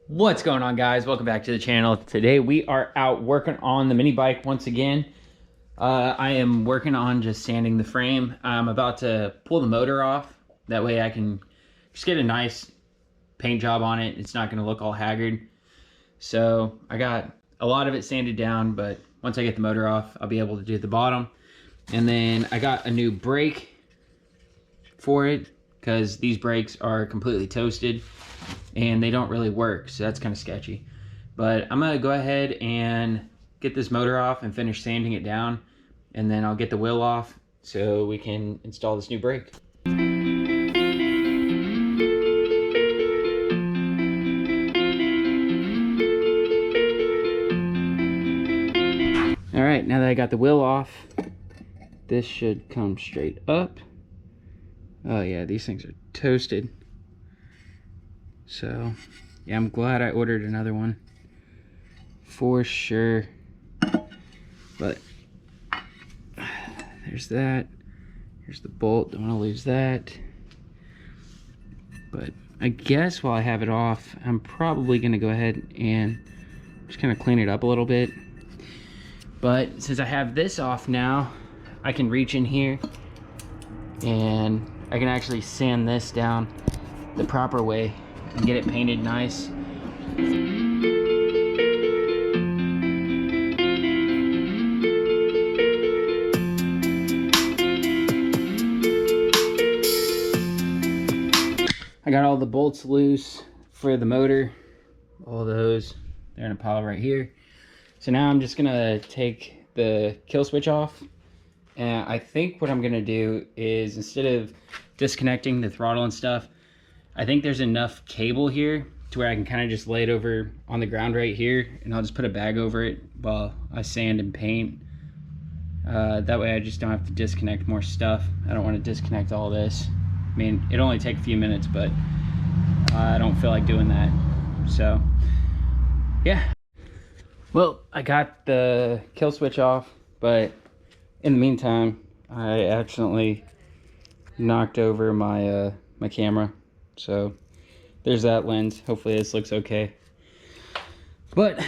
What's going on, guys? Welcome back to the channel. Today we are out working on the mini bike once again. I am working on just sanding the frame. I'm about to pull the motor off. That way I can just get a nice paint job on it. It's not going to look all haggard. So I got a lot of it sanded down, but once I get the motor off, I'll be able to do the bottom. And then I got a new brake for it because these brakes are completely toasted and they don't really work, so that's kind of sketchy. But I'm gonna go ahead and get this motor off and finish sanding it down, and then I'll get the wheel off so we can install this new brake. All right, now that I got the wheel off, this should come straight up. Oh yeah, these things are toasted. So yeah, I'm glad I ordered another one for sure. But there's that. Here's the bolt, don't want to lose that. But I guess while I have it off, I'm probably gonna go ahead and just kind of clean it up a little bit. But since I have this off now, I can reach in here and I can actually sand this down the proper way and get it painted nice. I got all the bolts loose for the motor, all those, they're in a pile right here. So now I'm just gonna take the kill switch off, and I think what I'm gonna do is, instead of disconnecting the throttle and stuff, I think there's enough cable here to where I can kind of just lay it over on the ground right here, and I'll just put a bag over it while I sand and paint. That way I just don't have to disconnect more stuff. I don't want to disconnect all this. I mean, it'll only take a few minutes, but I don't feel like doing that. So yeah. Well, I got the kill switch off, but in the meantime, I accidentally knocked over my my camera. So there's that lens. Hopefully this looks okay. But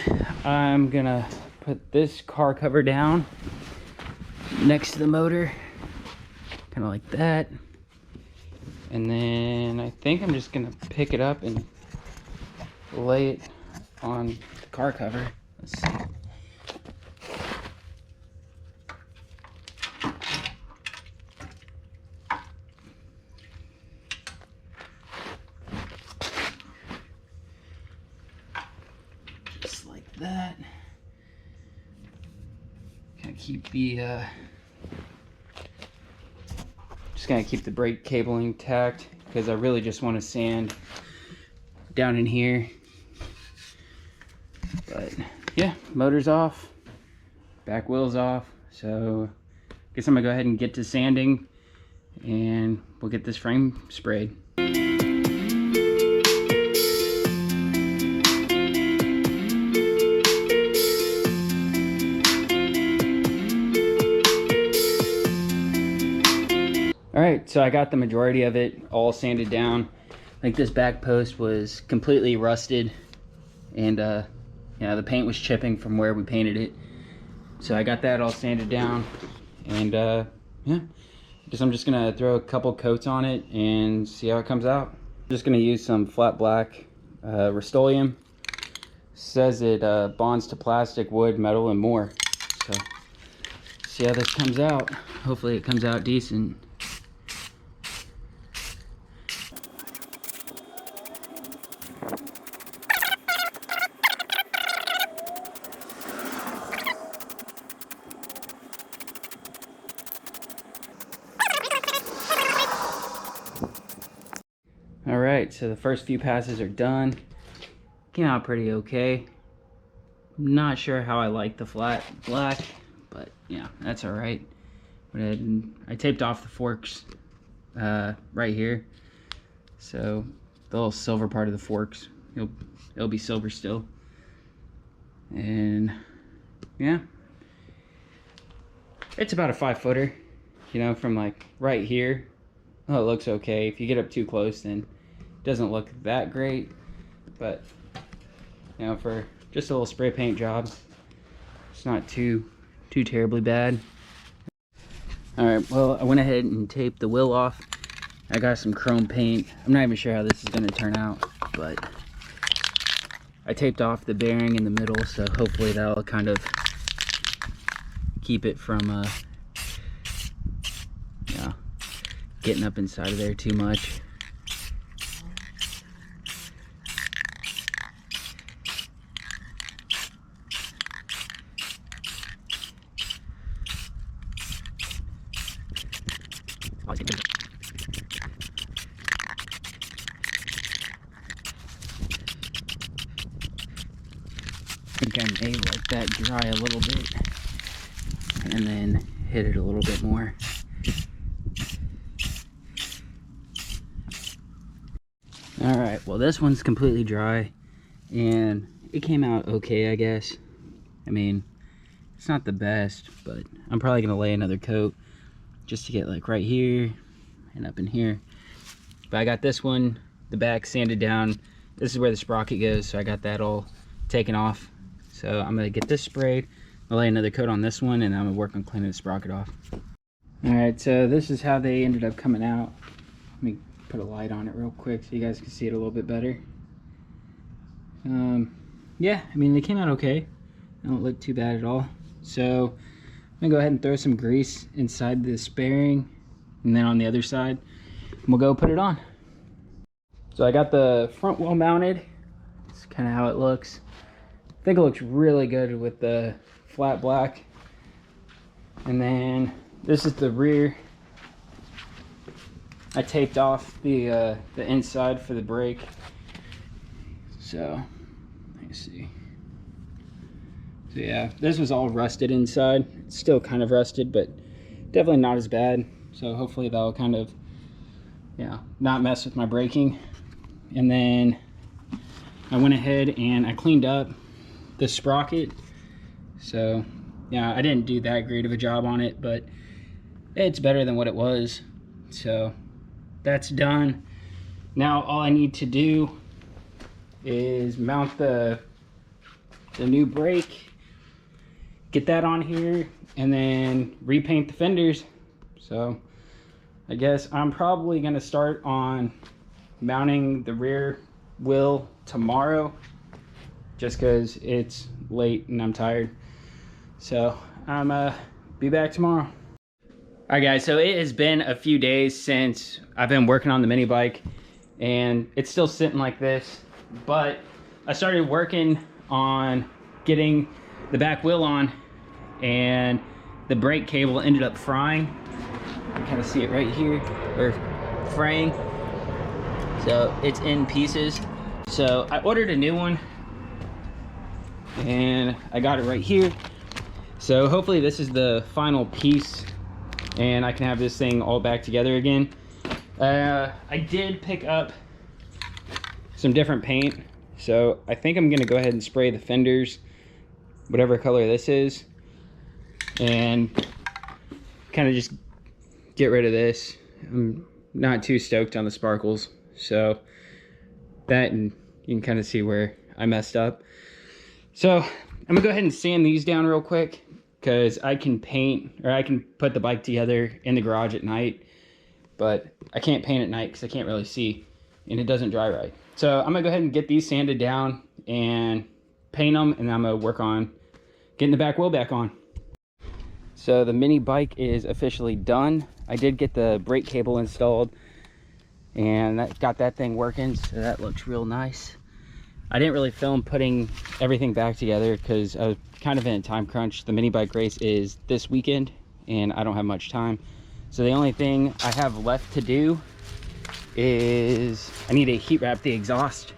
I'm gonna put this car cover down next to the motor, kind of like that. And then I think I'm just gonna pick it up and lay it on the car cover. Let's see. Just like that. Kind of keep the just gonna keep the brake cabling intact because I really just want to sand down in here. But yeah, motor's off, back wheel's off, so I guess I'm gonna go ahead and get to sanding and we'll get this frame sprayed. Alright, so I got the majority of it all sanded down. Like, this back post was completely rusted, and yeah, the paint was chipping from where we painted it. So I got that all sanded down, and yeah, I guess I'm just gonna throw a couple coats on it and see how it comes out. I'm just gonna use some flat black Rust-Oleum. Says it bonds to plastic, wood, metal, and more. So see how this comes out. Hopefully it comes out decent. Alright, so the first few passes are done. Came out pretty okay. Not sure how I like the flat black, but yeah, that's alright. I taped off the forks right here. So the little silver part of the forks, it'll be silver still. And yeah, it's about a 5-footer, you know, from like right here. Oh, it looks okay. If you get up too close, then it doesn't look that great. But you know, for just a little spray paint job. It's not too terribly bad. All right, well, I went ahead and taped the wheel off. I got some chrome paint. I'm not even sure how this is gonna turn out, but I taped off the bearing in the middle, so hopefully that'll kind of keep it from yeah, getting up inside of there too much. I think I may let that dry a little bit and then hit it a little bit more. All right, well, this one's completely dry and it came out okay, I guess. I mean, it's not the best, but I'm probably gonna lay another coat just to get like right here and up in here. But I got this one, the back sanded down. This is where the sprocket goes, so I got that all taken off. So I'm gonna get this sprayed, I'll lay another coat on this one, and I'm gonna work on cleaning the sprocket off. All right, so this is how they ended up coming out. Let me put a light on it real quick so you guys can see it a little bit better. Yeah, I mean, they came out okay. They don't look too bad at all. So I'm gonna go ahead and throw some grease inside this bearing, and then on the other side, and we'll go put it on. So I got the front wheel mounted. It's kind of how it looks. I think it looks really good with the flat black. And then this is the rear. I taped off the inside for the brake. So let's see. So yeah, this was all rusted inside. It's still kind of rusted, but definitely not as bad. So hopefully that'll kind of, yeah, not mess with my braking. And then I went ahead and I cleaned up the sprocket. So yeah, I didn't do that great of a job on it, but it's better than what it was. So that's done. Now all I need to do is mount the new brake, get that on here, and then repaint the fenders. So I guess I'm probably gonna start on mounting the rear wheel tomorrow, just because it's late and I'm tired. So I'm be back tomorrow. All right guys, so it has been a few days since I've been working on the mini bike, and it's still sitting like this, but I started working on getting the back wheel on, and the brake cable ended up frying. You kind of see it right here, or fraying. So it's in pieces. So I ordered a new one and I got it right here. So hopefully this is the final piece and I can have this thing all back together again. I did pick up some different paint. So I think I'm gonna go ahead and spray the fenders, whatever color this is, and kind of just get rid of this. I'm not too stoked on the sparkles. So that, and you can kind of see where I messed up. So I'm gonna go ahead and sand these down real quick, because I can paint, or I can put the bike together in the garage at night, but I can't paint at night because I can't really see and it doesn't dry right. So I'm gonna go ahead and get these sanded down and paint them, and I'm gonna work on getting the back wheel back on. So the mini bike is officially done. I did get the brake cable installed, and that got that thing working, so that looks real nice. I didn't really film putting everything back together because I was kind of in a time crunch. The mini bike race is this weekend and I don't have much time. So the only thing I have left to do is I need to heat wrap the exhaust.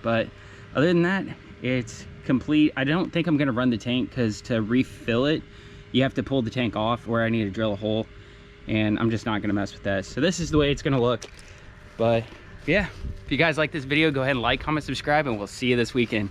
But other than that, it's complete. I don't think I'm gonna run the tank, because to refill it, you have to pull the tank off, or I need to drill a hole, and I'm just not gonna mess with that. So this is the way it's gonna look. But yeah, if you guys like this video, go ahead and like, comment, subscribe, and we'll see you this weekend.